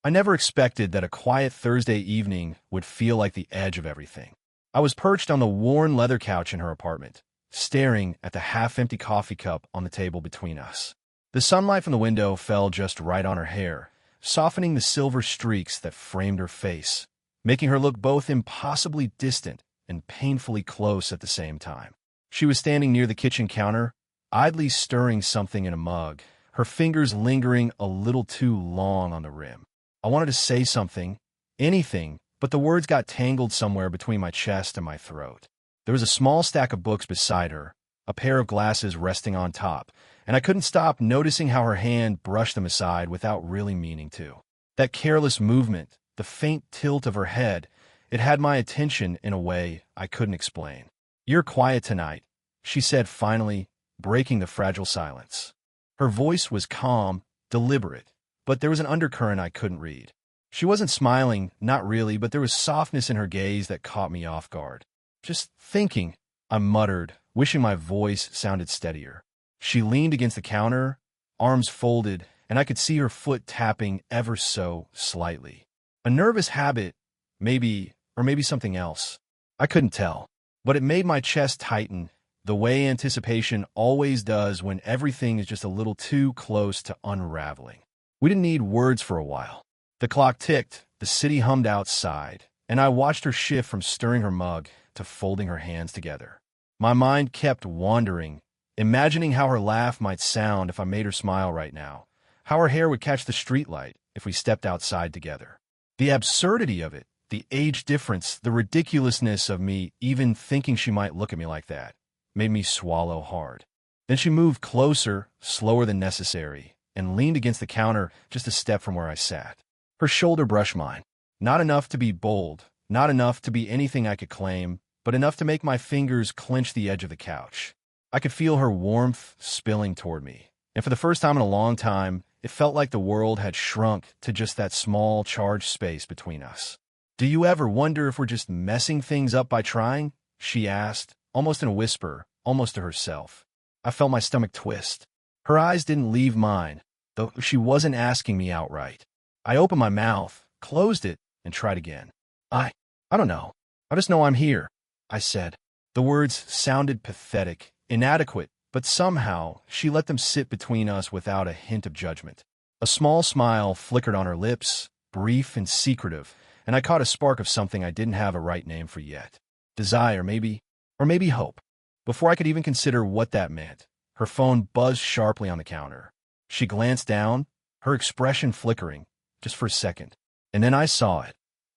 I never expected that a quiet Thursday evening would feel like the edge of everything. I was perched on the worn leather couch in her apartment, staring at the half-empty coffee cup on the table between us. The sunlight from the window fell just right on her hair, softening the silver streaks that framed her face, making her look both impossibly distant and painfully close at the same time. She was standing near the kitchen counter, idly stirring something in a mug, her fingers lingering a little too long on the rim. I wanted to say something, anything, but the words got tangled somewhere between my chest and my throat. There was a small stack of books beside her, a pair of glasses resting on top, and I couldn't stop noticing how her hand brushed them aside without really meaning to. That careless movement, the faint tilt of her head, it had my attention in a way I couldn't explain. "You're quiet tonight," she said finally, breaking the fragile silence. Her voice was calm, deliberate, but there was an undercurrent I couldn't read. She wasn't smiling, not really, but there was softness in her gaze that caught me off guard. "Just thinking," I muttered, wishing my voice sounded steadier. She leaned against the counter, arms folded, and I could see her foot tapping ever so slightly. A nervous habit, maybe, or maybe something else. I couldn't tell, but it made my chest tighten, the way anticipation always does when everything is just a little too close to unraveling. We didn't need words for a while. The clock ticked, the city hummed outside, and I watched her shift from stirring her mug to folding her hands together. My mind kept wandering, imagining how her laugh might sound if I made her smile right now, how her hair would catch the streetlight if we stepped outside together. The absurdity of it, the age difference, the ridiculousness of me even thinking she might look at me like that, made me swallow hard. Then she moved closer, slower than necessary, and leaned against the counter just a step from where I sat. Her shoulder brushed mine. Not enough to be bold, not enough to be anything I could claim, but enough to make my fingers clench the edge of the couch. I could feel her warmth spilling toward me, and for the first time in a long time, it felt like the world had shrunk to just that small, charged space between us. "Do you ever wonder if we're just messing things up by trying?" she asked, almost in a whisper, almost to herself. I felt my stomach twist. Her eyes didn't leave mine, though she wasn't asking me outright. I opened my mouth, closed it, and tried again. I don't know. I just know I'm here," I said. The words sounded pathetic, inadequate, but somehow she let them sit between us without a hint of judgment. A small smile flickered on her lips, brief and secretive, and I caught a spark of something I didn't have a right name for yet. Desire, maybe, or maybe hope. Before I could even consider what that meant, her phone buzzed sharply on the counter. She glanced down, her expression flickering, just for a second, and then I saw it.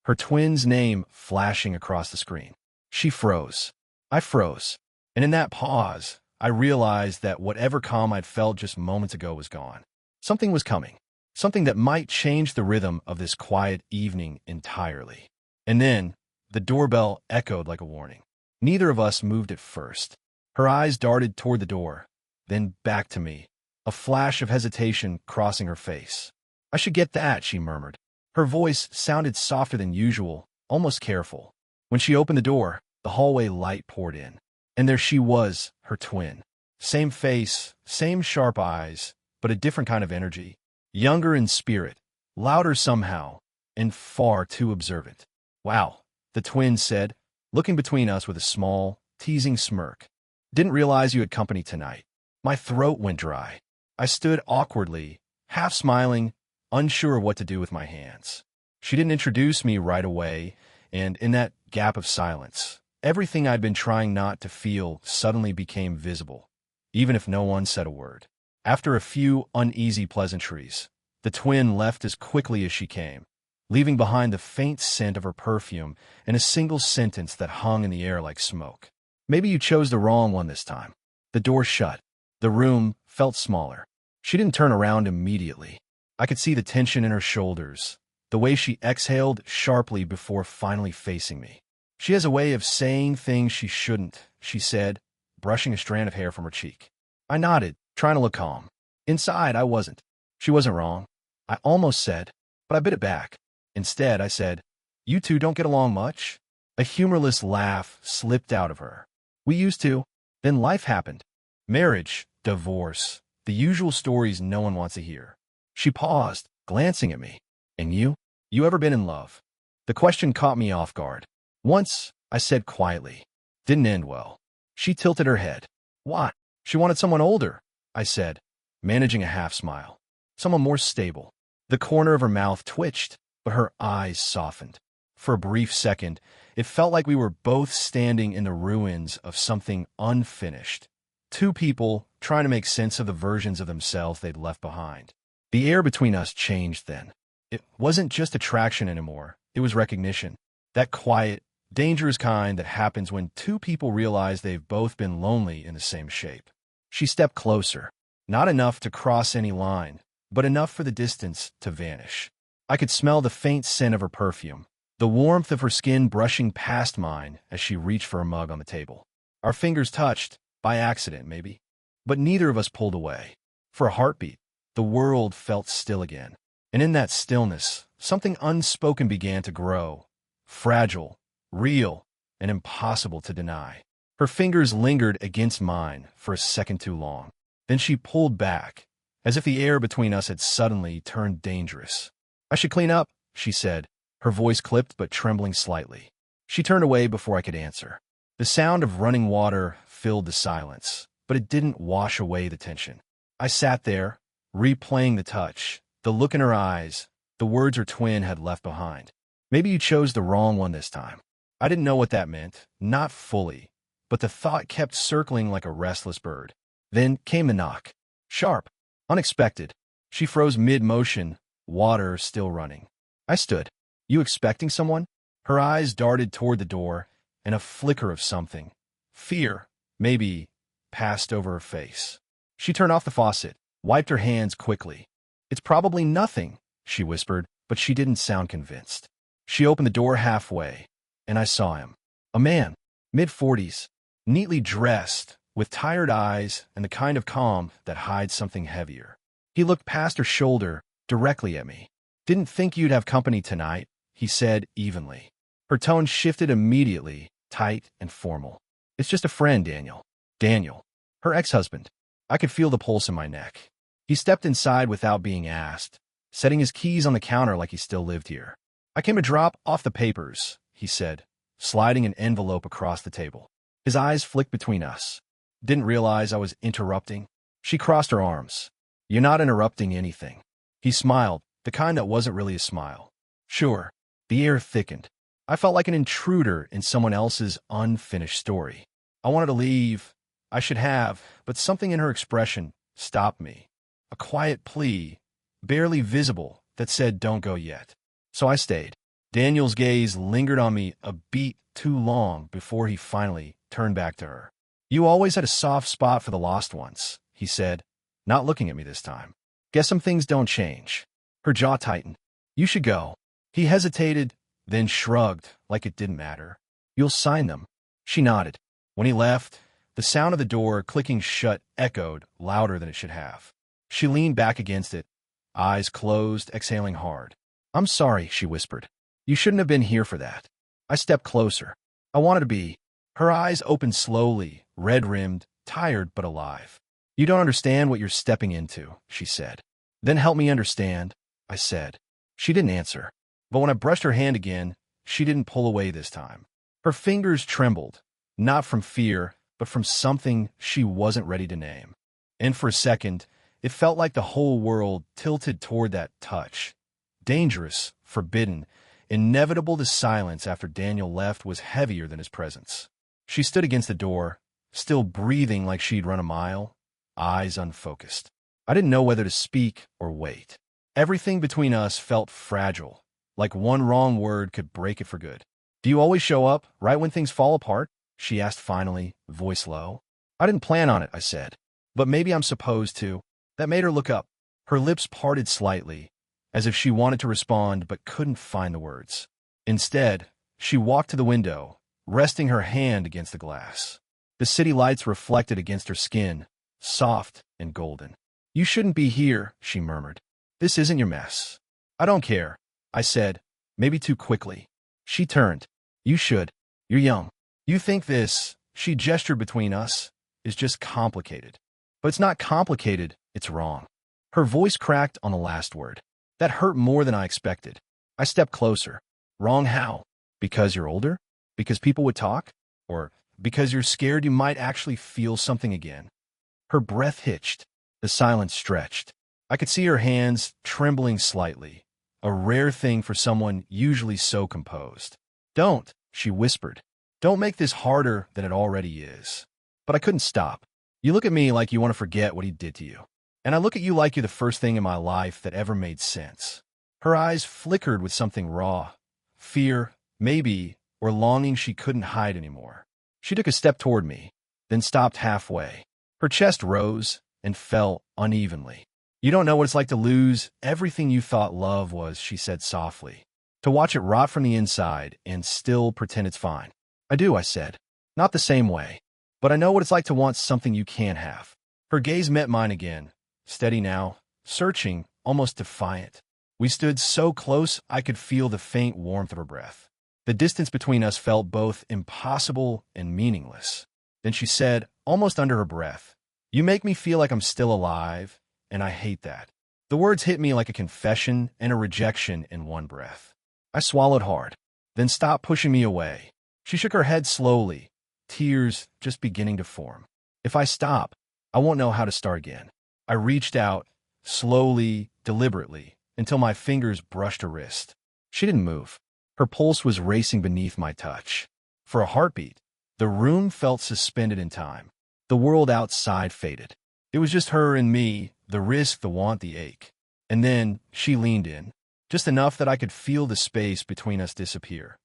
Her twin's name flashing across the screen. She froze. I froze. And in that pause, I realized that whatever calm I'd felt just moments ago was gone. Something was coming. Something that might change the rhythm of this quiet evening entirely. And then, the doorbell echoed like a warning. Neither of us moved at first. Her eyes darted toward the door, then back to me, a flash of hesitation crossing her face. "I should get that," she murmured. Her voice sounded softer than usual, almost careful. When she opened the door, the hallway light poured in. And there she was, her twin. Same face, same sharp eyes, but a different kind of energy. Younger in spirit, louder somehow, and far too observant. "Wow," the twin said, looking between us with a small, teasing smirk. "Didn't realize you had company tonight." My throat went dry. I stood awkwardly, half smiling, unsure what to do with my hands. She didn't introduce me right away, and in that gap of silence, everything I'd been trying not to feel suddenly became visible, even if no one said a word. After a few uneasy pleasantries, the twin left as quickly as she came, leaving behind the faint scent of her perfume and a single sentence that hung in the air like smoke. "Maybe you chose the wrong one this time." The door shut. The room felt smaller. She didn't turn around immediately. I could see the tension in her shoulders, the way she exhaled sharply before finally facing me. "She has a way of saying things she shouldn't," she said, brushing a strand of hair from her cheek. I nodded, trying to look calm. Inside, I wasn't. She wasn't wrong. I almost said, but I bit it back. Instead, I said, "You two don't get along much?" A humorless laugh slipped out of her. "We used to. Then life happened. Marriage, divorce, the usual stories no one wants to hear." She paused, glancing at me. And you? You ever been in love? The question caught me off guard. Once, I said quietly. Didn't end well. She tilted her head. Why? She wanted someone older, I said, managing a half smile. Someone more stable. The corner of her mouth twitched, but her eyes softened. For a brief second, it felt like we were both standing in the ruins of something unfinished. Two people trying to make sense of the versions of themselves they'd left behind. The air between us changed then. It wasn't just attraction anymore. It was recognition. That quiet, dangerous kind that happens when two people realize they've both been lonely in the same shape. She stepped closer. Not enough to cross any line, but enough for the distance to vanish. I could smell the faint scent of her perfume, the warmth of her skin brushing past mine as she reached for a mug on the table. Our fingers touched, by accident maybe, but neither of us pulled away. For a heartbeat, the world felt still again. And in that stillness, something unspoken began to grow. Fragile, real, and impossible to deny. Her fingers lingered against mine for a second too long. Then she pulled back, as if the air between us had suddenly turned dangerous. I should clean up, she said, her voice clipped but trembling slightly. She turned away before I could answer. The sound of running water filled the silence, but it didn't wash away the tension. I sat there, replaying the touch, the look in her eyes, the words her twin had left behind. Maybe you chose the wrong one this time. I didn't know what that meant, not fully, but the thought kept circling like a restless bird. Then came the knock. Sharp, unexpected. She froze mid-motion, water still running. I stood. You expecting someone? Her eyes darted toward the door, and a flicker of something, fear, maybe, passed over her face. She turned off the faucet, wiped her hands quickly. It's probably nothing, she whispered, but she didn't sound convinced. She opened the door halfway, and I saw him. A man, mid-40s, neatly dressed, with tired eyes and the kind of calm that hides something heavier. He looked past her shoulder, directly at me. Didn't think you'd have company tonight, he said evenly. Her tone shifted immediately, tight and formal. It's just a friend, Daniel. Daniel. Her ex-husband. I could feel the pulse in my neck. He stepped inside without being asked, setting his keys on the counter like he still lived here. I came to drop off the papers, he said, sliding an envelope across the table. His eyes flicked between us. Didn't realize I was interrupting. She crossed her arms. You're not interrupting anything. He smiled, the kind that wasn't really a smile. Sure. The air thickened. I felt like an intruder in someone else's unfinished story. I wanted to leave. I should have, but something in her expression stopped me. A quiet plea, barely visible, that said, don't go yet. So I stayed. Daniel's gaze lingered on me a beat too long before he finally turned back to her. You always had a soft spot for the lost ones, he said, not looking at me this time. Guess some things don't change. Her jaw tightened. You should go. He hesitated, then shrugged like it didn't matter. You'll sign them. She nodded. When he left, the sound of the door clicking shut echoed louder than it should have. She leaned back against it, eyes closed, exhaling hard. I'm sorry, she whispered. You shouldn't have been here for that. I stepped closer. I wanted to be. Her eyes opened slowly, red-rimmed, tired but alive. You don't understand what you're stepping into, she said. Then help me understand, I said. She didn't answer. But when I brushed her hand again, she didn't pull away this time. Her fingers trembled, not from fear, but from something she wasn't ready to name. And for a second, it felt like the whole world tilted toward that touch. Dangerous, forbidden, inevitable. The silence after Daniel left was heavier than his presence. She stood against the door, still breathing like she'd run a mile, eyes unfocused. I didn't know whether to speak or wait. Everything between us felt fragile, like one wrong word could break it for good. Do you always show up right when things fall apart? She asked finally, voice low. I didn't plan on it, I said. But maybe I'm supposed to. That made her look up. Her lips parted slightly, as if she wanted to respond but couldn't find the words. Instead, she walked to the window, resting her hand against the glass. The city lights reflected against her skin, soft and golden. You shouldn't be here, she murmured. This isn't your mess. I don't care, I said, maybe too quickly. She turned. You should. You're young. You think this, she gestured between us, is just complicated. But it's not complicated, it's wrong. Her voice cracked on the last word. That hurt more than I expected. I stepped closer. Wrong how? Because you're older? Because people would talk? Or because you're scared you might actually feel something again? Her breath hitched. The silence stretched. I could see her hands trembling slightly, a rare thing for someone usually so composed. Don't, she whispered. Don't make this harder than it already is. But I couldn't stop. You look at me like you want to forget what he did to you. And I look at you like you're the first thing in my life that ever made sense. Her eyes flickered with something raw. Fear, maybe, or longing she couldn't hide anymore. She took a step toward me, then stopped halfway. Her chest rose and fell unevenly. You don't know what it's like to lose everything you thought love was, she said softly. To watch it rot from the inside and still pretend it's fine. I do, I said. Not the same way. But I know what it's like to want something you can't have. Her gaze met mine again, steady now, searching, almost defiant. We stood so close I could feel the faint warmth of her breath. The distance between us felt both impossible and meaningless. Then she said, almost under her breath, "You make me feel like I'm still alive, and I hate that." The words hit me like a confession and a rejection in one breath. I swallowed hard, then stopped pushing me away. She shook her head slowly, tears just beginning to form. If I stop, I won't know how to start again. I reached out, slowly, deliberately, until my fingers brushed her wrist. She didn't move. Her pulse was racing beneath my touch. For a heartbeat, the room felt suspended in time. The world outside faded. It was just her and me, the risk, the want, the ache. And then she leaned in, just enough that I could feel the space between us disappear.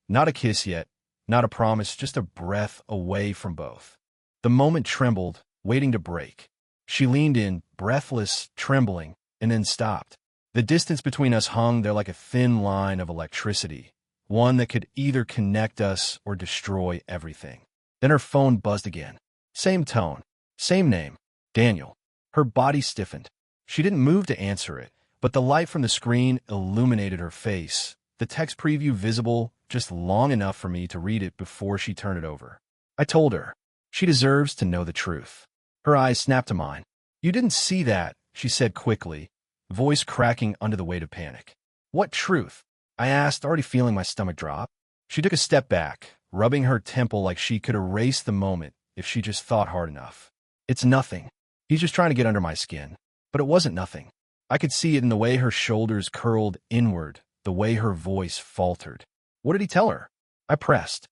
Not a kiss yet, not a promise, just a breath away from both. The moment trembled, waiting to break. She leaned in, breathless, trembling, and then stopped. The distance between us hung there like a thin line of electricity, one that could either connect us or destroy everything. Then her phone buzzed again. Same tone, same name, Daniel. Her body stiffened. She didn't move to answer it, but the light from the screen illuminated her face, the text preview visible just long enough for me to read it before she turned it over. I told her. She deserves to know the truth. Her eyes snapped to mine. You didn't see that, she said quickly, voice cracking under the weight of panic. What truth? I asked, already feeling my stomach drop. She took a step back, rubbing her temple like she could erase the moment if she just thought hard enough. It's nothing. He's just trying to get under my skin. But it wasn't nothing. I could see it in the way her shoulders curled inward, the way her voice faltered. What did he tell her? I pressed.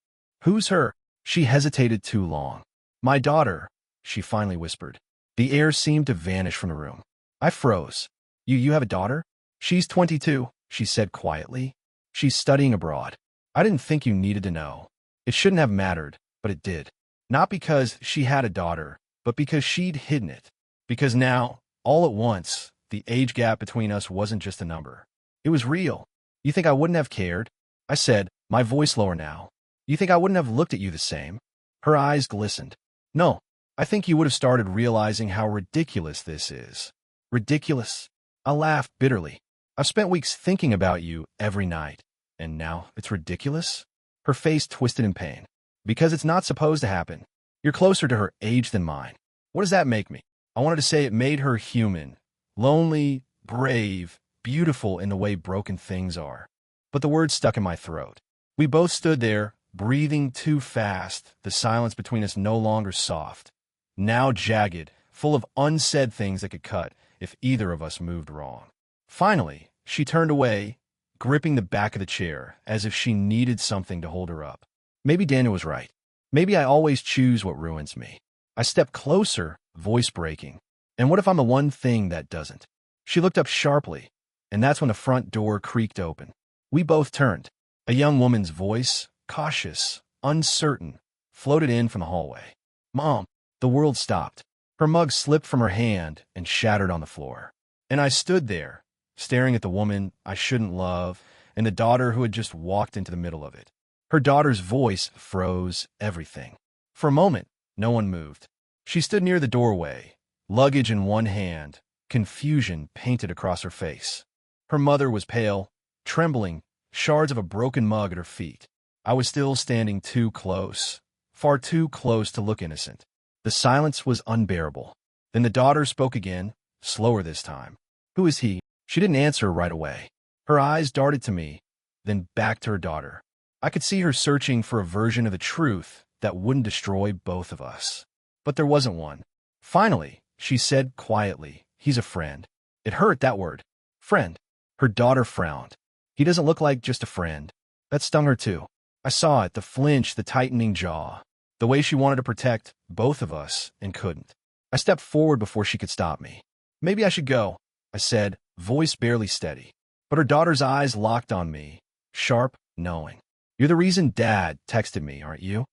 Who's her? She hesitated too long. My daughter, she finally whispered. The air seemed to vanish from the room. I froze. You have a daughter? She's 22, she said quietly. She's studying abroad. I didn't think you needed to know. It shouldn't have mattered, but it did. Not because she had a daughter, but because she'd hidden it. Because now, all at once, the age gap between us wasn't just a number. It was real. You think I wouldn't have cared? I said, my voice lower now. You think I wouldn't have looked at you the same? Her eyes glistened. No, I think you would have started realizing how ridiculous this is. Ridiculous? I laughed bitterly. I've spent weeks thinking about you every night, and now it's ridiculous? Her face twisted in pain. Because it's not supposed to happen. You're closer to her age than mine. What does that make me? I wanted to say it made her human, lonely, brave, beautiful in the way broken things are. But the words stuck in my throat. We both stood there, breathing too fast, the silence between us no longer soft, now jagged, full of unsaid things that could cut if either of us moved wrong. Finally, she turned away, gripping the back of the chair, as if she needed something to hold her up. Maybe Daniel was right. Maybe I always choose what ruins me. I stepped closer, voice breaking. And what if I'm the one thing that doesn't? She looked up sharply, and that's when the front door creaked open. We both turned. A young woman's voice, cautious, uncertain, floated in from the hallway. Mom. The world stopped. Her mug slipped from her hand and shattered on the floor. And I stood there, staring at the woman I shouldn't love and the daughter who had just walked into the middle of it. Her daughter's voice froze everything. For a moment, no one moved. She stood near the doorway, luggage in one hand, confusion painted across her face. Her mother was pale, trembling, shards of a broken mug at her feet. I was still standing too close, far too close to look innocent. The silence was unbearable. Then the daughter spoke again, slower this time. Who is he? She didn't answer right away. Her eyes darted to me, then back to her daughter. I could see her searching for a version of the truth that wouldn't destroy both of us. But there wasn't one. Finally, she said quietly, "He's a friend." It hurt, that word. Friend. Her daughter frowned. "He doesn't look like just a friend." That stung her too. I saw it, the flinch, the tightening jaw. The way she wanted to protect both of us and couldn't. I stepped forward before she could stop me. "Maybe I should go," I said, voice barely steady. But her daughter's eyes locked on me, sharp, knowing. "You're the reason Dad texted me, aren't you?"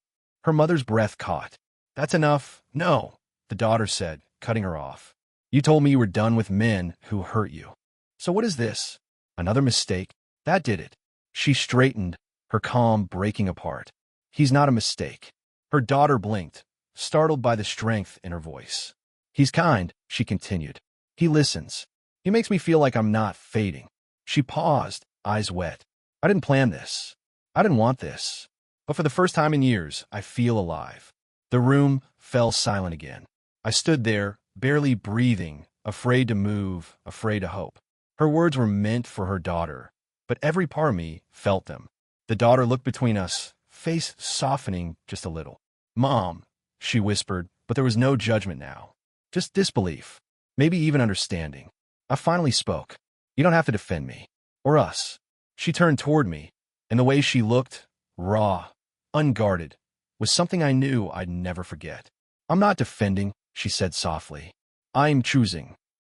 Her mother's breath caught. "That's enough." "No," the daughter said, cutting her off. "You told me you were done with men who hurt you. So what is this? Another mistake?" That did it. She straightened, her calm breaking apart. "He's not a mistake." Her daughter blinked, startled by the strength in her voice. "He's kind," she continued. "He listens. He makes me feel like I'm not fading." She paused, eyes wet. "I didn't plan this. I didn't want this. But for the first time in years, I feel alive." The room fell silent again. I stood there, barely breathing, afraid to move, afraid to hope. Her words were meant for her daughter, but every part of me felt them. The daughter looked between us, face softening just a little. "Mom," she whispered, but there was no judgment now. Just disbelief, maybe even understanding. I finally spoke. "You don't have to defend me. Or us." She turned toward me, and the way she looked, raw, unguarded, was something I knew I'd never forget. "I'm not defending," she said softly. "I'm choosing."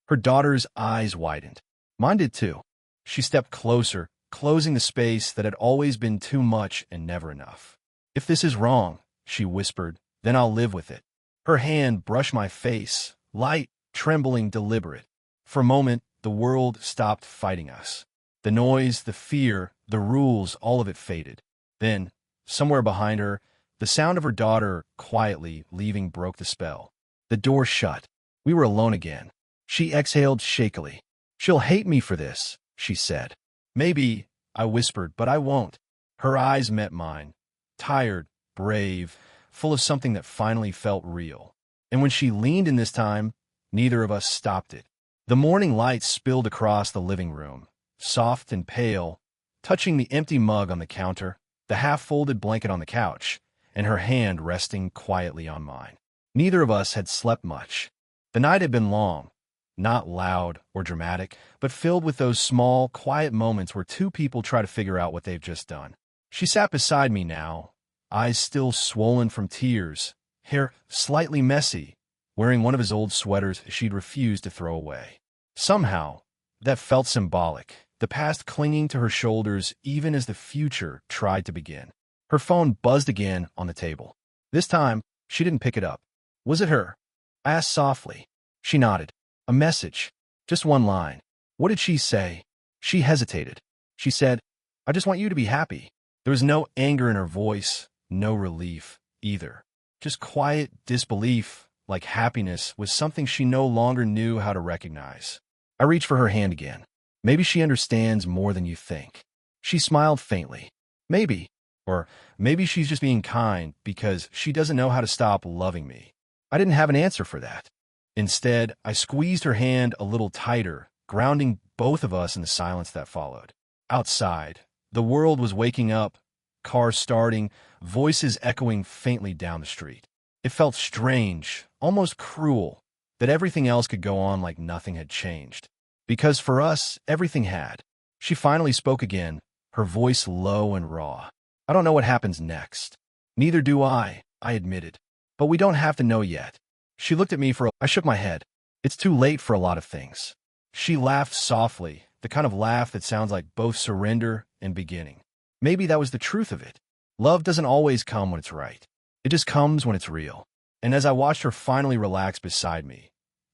Her daughter's eyes widened. Mine did too. She stepped closer, closing the space that had always been too much and never enough. "If this is wrong," she whispered, "then I'll live with it." Her hand brushed my face, light, trembling, deliberate. For a moment, the world stopped fighting us. The noise, the fear, the rules, all of it faded. Then, somewhere behind her, the sound of her daughter quietly leaving broke the spell. The door shut. We were alone again. She exhaled shakily. "She'll hate me for this," she said. "Maybe," I whispered, "but I won't." Her eyes met mine, tired, brave, full of something that finally felt real. And when she leaned in this time, neither of us stopped it. The morning light spilled across the living room, soft and pale, touching the empty mug on the counter, the half-folded blanket on the couch, and her hand resting quietly on mine. Neither of us had slept much. The night had been long, not loud or dramatic, but filled with those small, quiet moments where two people try to figure out what they've just done. She sat beside me now, eyes still swollen from tears, hair slightly messy, wearing one of his old sweaters she'd refused to throw away. Somehow, that felt symbolic, the past clinging to her shoulders even as the future tried to begin. Her phone buzzed again on the table. This time, she didn't pick it up. "Was it her?" I asked softly. She nodded. "A message. Just one line." "What did she say?" She hesitated. She said, "I just want you to be happy." There was no anger in her voice, no relief either. Just quiet disbelief, like happiness was something she no longer knew how to recognize. I reached for her hand again. "Maybe she understands more than you think." She smiled faintly. "Maybe. Or maybe she's just being kind because she doesn't know how to stop loving me." I didn't have an answer for that. Instead, I squeezed her hand a little tighter, grounding both of us in the silence that followed. Outside, the world was waking up, cars starting, voices echoing faintly down the street. It felt strange, almost cruel, that everything else could go on like nothing had changed. Because for us, everything had. She finally spoke again, her voice low and raw. "I don't know what happens next." "Neither do I admitted. "But we don't have to know yet." She looked at me I shook my head. "It's too late for a lot of things." She laughed softly, the kind of laugh that sounds like both surrender and beginning. Maybe that was the truth of it. Love doesn't always come when it's right. It just comes when it's real. And as I watched her finally relax beside me,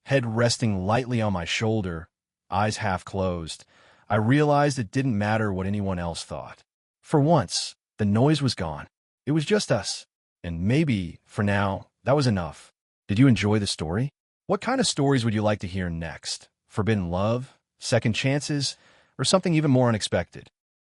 head resting lightly on my shoulder, eyes half closed, I realized it didn't matter what anyone else thought. For once, the noise was gone. It was just us. And maybe, for now, that was enough. Did you enjoy the story? What kind of stories would you like to hear next? Forbidden love? Second chances? Or something even more unexpected?